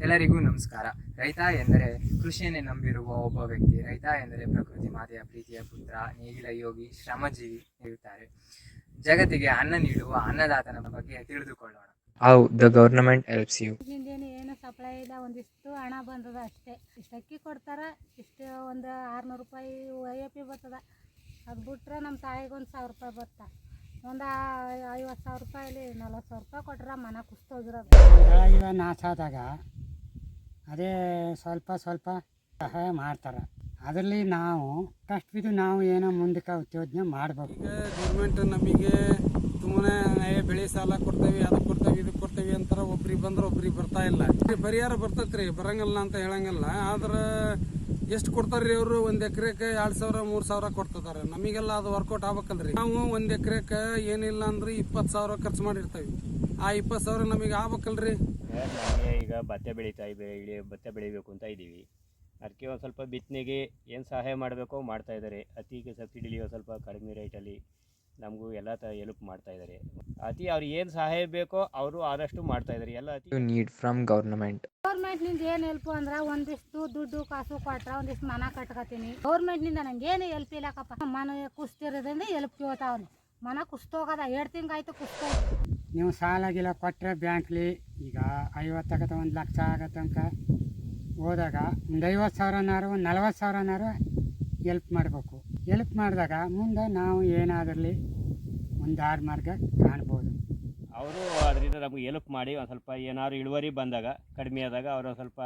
ಎಲ್ಲರಿಗೂ ನಮಸ್ಕಾರ. ರೈತ ಎಂದರೆ ಕೃಷಿಯನ್ನೇ ನಂಬಿರುವ ಒಬ್ಬ ವ್ಯಕ್ತಿ. ರೈತ ಎಂದರೆ ಪ್ರಕೃತಿ ಮಾತೆಯ ಪ್ರೀತಿಯ ಪುತ್ರ, ನೇಗಿಲ ಯೋಗಿ, ಶ್ರಮಜೀವಿ ಇರುತ್ತಾರೆ. ಜಗತ್ತಿಗೆ ಅನ್ನ ನೀಡುವ ಅನ್ನದಾತನ ಬಗ್ಗೆ ತಿಳಿದುಕೊಳ್ಳೋಣ. How the government helps you. ಏನು ಸಪ್ಲೈ ಇಲ್ಲ, ಒಂದಿಷ್ಟು ಹಣ ಬಂದದ ಅಷ್ಟೇ. ಇಷ್ಟು ಅಕ್ಕಿ ಕೊಡ್ತಾರ, ಇಷ್ಟು ಒಂದು 600 ರೂಪಾಯಿ IAP ಬರ್ತದ. ಅದು ಬಿಟ್ರೆ ನಮ್ಮ ತಾಯಿಗೆ ಒಂದು 1000 ರೂಪಾಯಿ ಬರ್ತಾ, ಒಂದು 50,000 ರೂಪಾಯಲ್ಲಿ 40,000 ರೂಪಾಯಿ ಕೊಟ್ರೆ ಮನೆ ಕುಸ್ತೋಗಿರೋದು. ಬೆಳಗಿನ ನಾಶ ಆದಾಗ ಅದೇ ಸ್ವಲ್ಪ ಸಹಾಯ ಮಾಡ್ತಾರೆ. ಅದರಲ್ಲಿ ನಾವು ಕಷ್ಟ ಬಿದ್ದು ನಾವು ಏನೋ ಮುಂದಕ್ಕೆ ಉತ್ತೇಜನ ಮಾಡಬೇಕು. ಈಗ ಗೌರ್ಮೆಂಟ್ ನಮಗೆ ಸುಮ್ಮನೆ ಬೆಳೆ ಸಾಲ ಕೊಡ್ತೇವೆ, ಅದಕ್ಕೆ ಕೊಡ್ತೇವೆ, ಇದಕ್ಕೆ ಕೊಡ್ತೇವೆ ಅಂತಾರೆ. ಒಬ್ರಿಗೆ ಬಂದ್ರೆ ಒಬ್ರಿಗೆ ಬರ್ತಾ ಇಲ್ಲ. ಪರಿಹಾರ ಬರ್ತೈತ್ರಿ, ಬರಂಗಿಲ್ಲ ಅಂತ ಹೇಳಂಗಿಲ್ಲ. ಆದ್ರೆ ಎಷ್ಟು ಕೊಡ್ತಾರ್ರಿ ಅವರು? 1 ಎಕರೆಗೆ 2,000 3,000 ಕೊಡ್ತಿದ್ದಾರೆ. ನಮಗೆಲ್ಲ ಅದು ವರ್ಕೌಟ್ ಆಗ್ಬೇಕಲ್ರಿ. ನಾವು 1 ಎಕರೆಗೆ ಏನಿಲ್ಲ ಅಂದ್ರೆ 20,000 ಖರ್ಚು ಮಾಡಿರ್ತೇವೆ. ಆ 20,000 ನಮಗೆ ಆಗ್ಬೇಕಲ್ರಿ. ನಮಗೆ ಈಗ ಭತ್ತ ಬೆಳಿಬೇಕು ಅಂತ ಇದ್ದೀವಿ. ಅದಕ್ಕೆ ಒಂದು ಸ್ವಲ್ಪ ಬಿತ್ತನೆಗೆ ಏನು ಸಹಾಯ ಮಾಡಬೇಕೋ ಮಾಡ್ತಾ ಇದ್ದಾರೆ. ಅತಿಗೆ ಸಬ್ಸಿಡಿಲಿ ಒಂದು ಸ್ವಲ್ಪ ಕಡಿಮೆ ರೇಟಲ್ಲಿ ನಮಗೂ ಎಲ್ಲ ಹೆಲ್ಪ್ ಮಾಡ್ತಾ ಇದ್ದಾರೆ. ಅವ್ರು ಏನು ಸಹಾಯ ಬೇಕೋ ಅವರು ಆದಷ್ಟು ಮಾಡ್ತಾ ಇದ್ದಾರೆ. ಎಲ್ಲ ನೀಡ್ ಫ್ರಮ್ ಗೌರ್ನಮೆಂಟ್. ಗೌರ್ಮೆಂಟ್ನಿಂದ ಏನು ಹೆಲ್ಪ್ ಅಂದ್ರೆ ಒಂದಿಷ್ಟು ದುಡ್ಡು ಕಾಸು ಕೊಟ್ರೆ ಒಂದಿಷ್ಟು ಮನ ಕಟ್ಕೋತೀನಿ. ಗೌರ್ಮೆಂಟ್ನಿಂದ ನಂಗೆ ಏನು ಹೆಲ್ಪ್ ಇಲ್ಲಕ್ಕಪ್ಪ. ಮನೆ ಕುಸ್ತಿರೋದ್ರಿಂದ ಹೆಲ್ಪ್ ಕೇಳ್ತಾವನು. ಮನ ಕುಸ್ತೋಗದ 2 ತಿಂಗಾಯ್ತು ಕುಸ್ತೋಗ. ನೀವು ಸಾಲ ಗಿಲ ಕೊಟ್ಟರೆ ಬ್ಯಾಂಕ್ಲಿ ಈಗ 50 ಆಗತ್ತೆ, 1 ಲಕ್ಷ ಆಗೋ ತನಕ ಹೋದಾಗ ಒಂದು 50,000ನಾರು ಒಂದು 40,000ನಾರು ಹೆಲ್ಪ್ ಮಾಡಬೇಕು. ಹೆಲ್ಪ್ ಮಾಡಿದಾಗ ಮುಂದೆ ನಾವು ಏನಾದ್ರಲ್ಲಿ ಒಂದು ದಾರಿ ಮಾರ್ಗ ಕಾಣ್ಬೋದು. ಅವರು ಅದರಿಂದ ನಮಗೆ ಹೆಲ್ಪ್ ಮಾಡಿ ಒಂದು ಸ್ವಲ್ಪ ಏನಾದ್ರು ಇಳುವರಿ ಬಂದಾಗ ಕಡಿಮೆ ಆದಾಗ ಅವರು ಸ್ವಲ್ಪ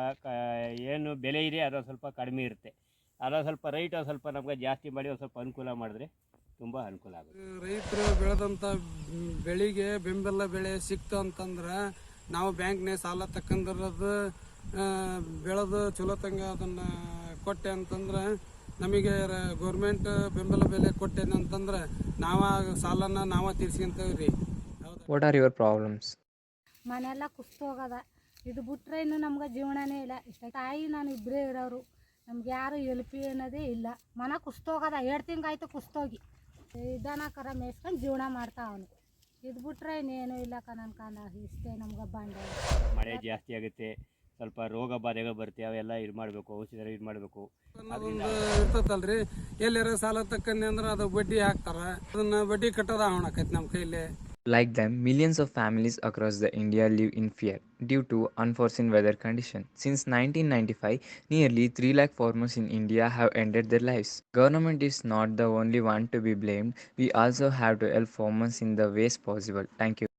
ಏನು ಬೆಲೆ ಇದೆ ಅದು ಸ್ವಲ್ಪ ಕಡಿಮೆ ಇರುತ್ತೆ. ಅದರ ಸ್ವಲ್ಪ ರೈಟ್ ಸ್ವಲ್ಪ ನಮಗೆ ಜಾಸ್ತಿ ಮಾಡಿ ಒಂದು ಸ್ವಲ್ಪ ಅನುಕೂಲ ಮಾಡಿದ್ರೆ ತುಂಬ ಅನುಕೂಲ ಆಗುತ್ತೆ. ರೈತರು ಬೆಳೆದಂಥ ಬೆಳೆಗೆ ಬೆಂಬಲ ಬೆಲೆ ಸಿಕ್ತು ಅಂತಂದ್ರೆ ನಾವು ಬ್ಯಾಂಕ್ನೇ ಸಾಲ ತಕ್ಕಂದಿರೋದು ಬೆಳೆದು ಚಲೋ ತಂಗ ಅದನ್ನು ಕೊಟ್ಟೆ ಅಂತಂದ್ರೆ ನಮಗೆ ಗೌರ್ಮೆಂಟ್ ಬೆಂಬಲ ಬೆಲೆ ಕೊಟ್ಟೇನೆ ಅಂತಂದ್ರೆ ಸಾಲನ ನಾವು ತೀರ್ಸ್ಕೊಂತೇವೆ ರೀ. What are your problems? ಮನೆಯೆಲ್ಲ ಕುಸ್ತೋಗದ. ಇದು ಬಿಟ್ರೆ ಇನ್ನು ನಮ್ಗೆ ಜೀವನನೇ ಇಲ್ಲ. ಇಷ್ಟ ತಾಯಿ ನಾನು ಇಬ್ಬರೇ ಇರೋರು. ನಮ್ಗೆ ಯಾರು ಹೆಲ್ಪ್ ಅನ್ನೋದೇ ಇಲ್ಲ. ಮನ ಕುಸ್ತೋಗದ 2 ತಿಂಗಾಯ್ತು ಕುಸ್ತೋಗಿ. ದನ ಕರ ಮೇಯ್ಸ್ಕೊಂಡು ಜೀವನ ಮಾಡ್ತಾ ಅವನು. ಇದು ಬಿಟ್ರೆ ಇನ್ನೇನು ಇಲ್ಲ ಕನಕ. ಇಷ್ಟೇ ನಮ್ಗೆ ಬಂಡ. ಮಳೆ ಜಾಸ್ತಿ ಆಗುತ್ತೆ, ಸ್ವಲ್ಪ ರೋಗ ಬಾಧೆಗಳು ಬರುತ್ತೆ. ಅವೆಲ್ಲ ಇದು ಮಾಡಬೇಕು, ಔಷಧಿ ಇದು ಮಾಡಬೇಕು. ಅದೊಂದು ಇರ್ತದಲ್ರಿ. ಎಲ್ಲಾರ ಸಾಲ ತಕ್ಕಂಡೆ ಅಂದ್ರೆ ಅದು ಬಡ್ಡಿ ಹಾಕ್ತಾರ. ಅದನ್ನ ಬಡ್ಡಿ ಕಟ್ಟೋದ ಆಕೈತಿ ನಮ್ಮ ಕೈಲಿ. Like them, millions of families across the India live in fear due to unforeseen weather conditions. Since 1995, nearly 3 lakh farmers in India have ended their lives. Government is not the only one to be blamed. We also have to help farmers in the ways possible. Thank you.